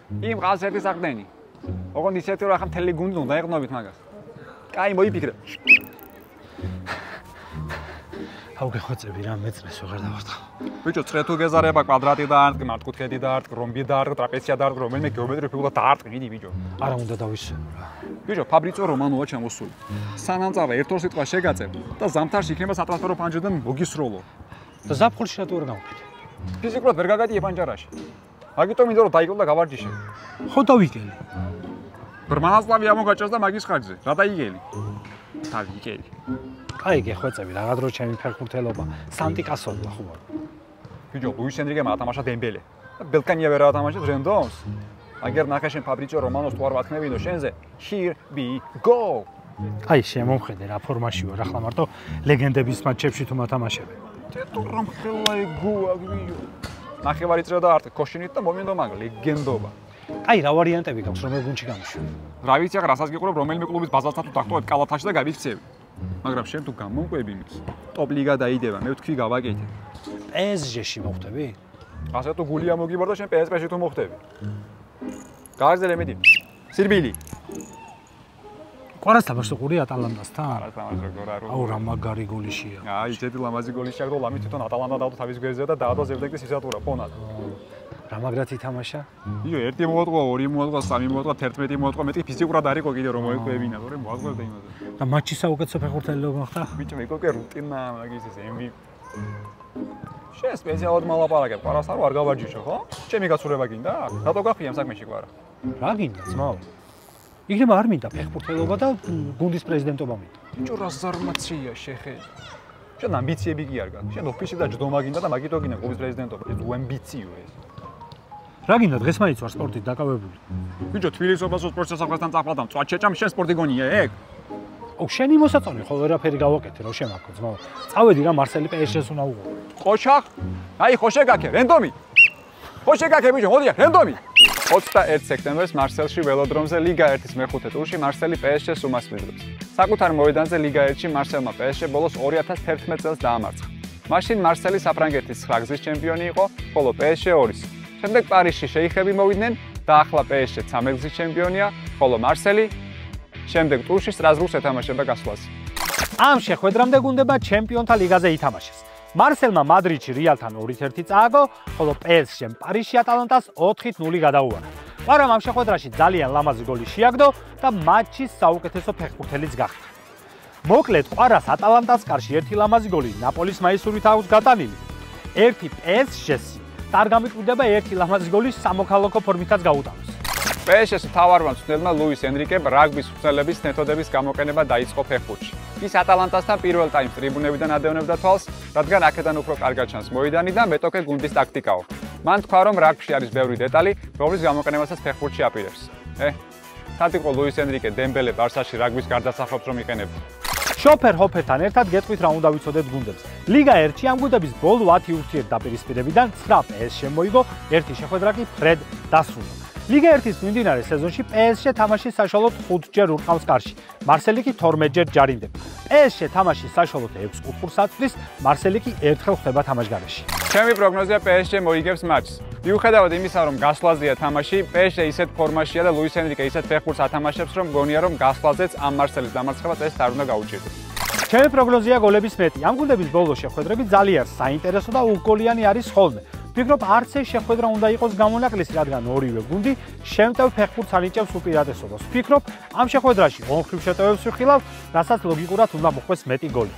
იმ ყავს ერთი საყდენი. ოღონდ ისეთი რომ ახლა მთელი გუნდი უნდა ეყნობით მაგას. კაი, მოიფიქრე. აუ გეხვეწები რა მეწრეს ვეღარ დავარტყა. ბიჭო, წრე თუ გეზარება კვადრატი დაარტყი, მართკუთხედი დაარტყი, რომბი დაარტყი, ტრაპეცია დაარტყი, რომელიმე გეომეტრიული ფიგურა დაარტყი, მიდი ბიჭო. არა უნდა დავისვენო რა. ბიჭო, ფაბრიცო რომანოა ჩამოსული. სანამწავე ერთ-ორ სიტყვა შეგაწებ და ზამთარში იქნება სატრანსფერო პანჯრიდან მოგისროლო. და ზაფხულში რატო ვერ გამოფიტე? ფიზიკურად ვერ გაგადიე პანჯარაში. მაგიტომ მინდა რომ დაიკლო და გავარჯიშე. ხო დავიგელი. ბრმანასლავი ამოგაჭრას და მაგის ხარჯზე. რა დაიგელი? დავიგელი. კაი გეხვეწები, რაღა დრო ჩემი ფეხბურთელობა სანტიკასოლა ხო არა. ბიჭო, ლუის ენრიკემ ათამაშა დემბელე. ბელკანია ვერ ათამაშებს რენდონს. აგერ ნახე შენ ფაბრიცო რომანოს თუ არ ვათქმევინო შენზე. Here we go. აი შემომხედე რა ფორმაში ვარ ახლა მარტო ლეგენდების მატჩებში თუ მათამაშები. თეთრ რამხელა ეგოა ბიჭო. ნახევარი წრე და არტ ქოშინით და მომინდო მაგ ლეგენდობა. აი რა ვარიანტები გაქვს რომელ გუნდში გამიშვი? რა ვიცი ახლა რასაც გიყურებ რომელიმე კლუბის ბაზალთან თუ დახტოვებ კალათაში და გავიქცევი. მაგრამ შენ თუ გამომყვები მის ტოპ ლიგა დაიდება, მე ვთქვი გავაკეთე. PSG-ში მოხვდები? ასე თუ გულია მოგიბარ და შენ PSG-ში თუ მოხვდები. გააგზელე მიდი. სირბილი. ყვარას თამაშობ ყური ატალანტასთან? არა თამაშობ გორა რო. აუ რა მაგარი გოლიშია. აი ესეთი ლამაზი გოლიშია და ლამი თვითონ ატალანტა დაუდო თავის გვერდზე და დაადო ზევდეკის ისატურა ფონად. რა მაგრად ითამაშა? იო, ერთი მოატყვა, ორი მოატყვა, სამი მოატყვა, 11 მოატყვა, მეტი ფიზიკურად არისო კიდე რომ მოეკვებინა, თორემ მოატყვებდა იმაზე. და მატჩის საუკეთესო ფეხბურთელი მოხდა? ბიჭო, მეკოკე რუტინა მაგის ეს MVP. შენ სპეციალურად მალაპარაკებ, ყვარას არ გავარჯიშო, ხო? ჩემი გასურება გინდა? რატო გახვი ამ საქმეში ყვარა? რა გინდა, ძმაო? იქნება არ მინდა ფეხბურთელობა და გუნდის პრეზიდენტობა მინდა. ბიჭო, რა ზარმაცია შეხე. შენ ამბიციები კი არ გაქვს. შენ ოფისი და ჯდომა გინდა და მაგითო გინდა გუნდის პრეზიდენტობა. ეს ამბიციო ეს. რა გინდა დღეს მაინც ვარ სპორტით დაკავებული. ბიჭო, თბილისობას სპორტის საფეხბურთთან წაყვადამ, წვათ შეჭამ შენ სპორტი გონია ეგ. აუ შენი მოსაწონი ხო ვერაფერი გავაკეთე რა შემაქო ძმაო. წავედი რა მარსელი PSG-ს უნდა უღო. ყოჩახ? აი ხო შეგაქე, რენდომი. ხო შეგაქე ბიჭო, მოდია, რენდომი. 21 სექტემბერს მარსელში ველოდრომზე ლიგა 1-ის მეხუთე ტურში მარსელი PSG-ს უმასპინძლებს. საკუთარ მოედანზე ლიგა 1-ში მარსელმა PSG ბოლოს 2011 წელს დაამარცხა. მაშინ მარსელი საფრანგეთის 9 გზის ჩემპიონი იყო, ხოლო PSG 2-ის. შემდეგ პარიზში შეიხები მოვიდნენ და ახლა PSG 3 გზის ჩემპიონია, ხოლო მარსელი შემდეგ ტურში სტრასბურგს ეთამაშება გასვლაზე. ამ შეხვედრამდე გუნდებმა ჩემპიონთა ლიგაზე ითამაშეს. მარსელმა მადრიდში რეალთან 2-1 წააგო, ხოლო PSG-მ პარიზში ატალანტას 4-0 გადაუარა. მაგრამ ამ შეხვედრაში ძალიან ლამაზი გოლი შეაგდო და მატჩის საუკეთესო ფეხბურთელიც გახდა. მოკლედ, ყვარას ატალანტას კარში ერთი ლამაზი გოლი ნაპოლის მაისურით აქვს გატანილი. ერთი PSG-ს და არ გამიკვირდება ერთი ლამაზი გოლი სამოქალაქო ფორმითაც გაუტანოს. PSG-ს მთავარმა მწვრთნელმა ლუის ენრიკემ რაგბის მწვრთნელების მეთოდების გამოყენება დაიწყო ფეხბურთში. ის ატალანტასთან პირველ ტაიმს ტრიბუნებიდან ადევნებდა თვალს, რადგან აქედან უფრო კარგად ჩანს მოედანი და მეტოქე გუნდის ტაქტიკაო. მან თქვა, რომ რაგბში არის ბევრი დეტალი, რომლის გამოყენებასაც ფეხბურთში აპირებს. სად იყო ლუის ენრიკე დემბელე ბარსაში რაგბის გარდაცახობს რომ იყენებდა? შოფერ ჰოფერთან ერთად გეტყვით რა უნდა ვიცოდეთ გუნდებს. ლიგა 1-ში ამ გუნდების ბოლო 10 ურთიერთ დაპირისპირებიდან 9 PSG მოიგო, ერთი შეხვედრა კი ფრედ დასრულდა. ლიგა 1-ის მიმდინარე სეზონში PSG თამაშის საშუალოდ 5-ჯერ ურყავს კარში. მარსელი კი 12-ჯერ ჯარიმდება. PSG თამაშის საშუალოდ 6 კუთხურს აწვდის, მარსელი კი ერთხელ ხდება თამაშგარეში. ჩემი პროგნოზია PSG მოიგებს მატჩს. მიუხედავად იმისა, რომ გასვლაზეა თამაში, PSG ისეთ ფორმაშია და ლუის ენრიკე ისეთ ფეხბურთს ათამაშებს, რომ მგონია, რომ გასვლაზეც ამ მარსელის დამარცხება წესით არ უნდა გაუჭირდეს. ჩემი პროგნოზია გოლების მეტი. ამ გუნდების ბოლო შეხვედრები ძალიან საინტერესო და უგოლიანი არის ხოლმე. ვფიქრობ, არც ეს შეხვედრა უნდა იყოს გამონაკლისი, რადგან ორივე გუნდი შემტევ ფეხბურთს ანიჭებს უპირატესობას. ვფიქრობ, ამ შეხვედრაში 2 მხრივ შეტევებს ვიხილავ, რასაც ლოგიკურად უნდა მოხვდეს მეტი გოლი.